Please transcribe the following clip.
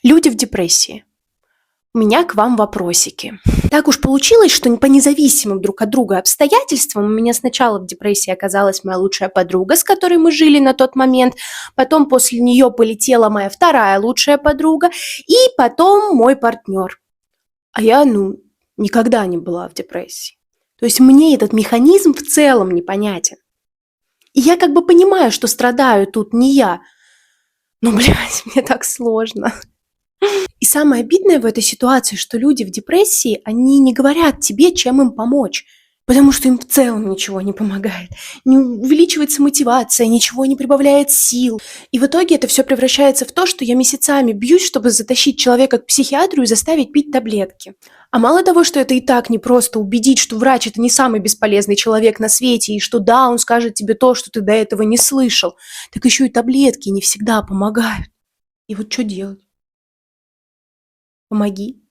Люди в депрессии. У меня к вам вопросики. Так уж получилось, что по независимым друг от друга обстоятельствам у меня сначала в депрессии оказалась моя лучшая подруга, с которой мы жили на тот момент, потом после нее полетела моя вторая лучшая подруга, и потом мой партнер. А я, никогда не была в депрессии. То есть мне этот механизм в целом непонятен. И я как бы понимаю, что страдаю тут не я, но, блядь, мне так сложно. И самое обидное в этой ситуации, что люди в депрессии, они не говорят тебе, чем им помочь, потому что им в целом ничего не помогает. Не увеличивается мотивация, ничего не прибавляет сил. И в итоге это все превращается в то, что я месяцами бьюсь, чтобы затащить человека к психиатру и заставить пить таблетки. А мало того, что это и так непросто убедить, что врач – это не самый бесполезный человек на свете, и что да, он скажет тебе то, что ты до этого не слышал, так еще и таблетки не всегда помогают. И вот что делать? Помоги.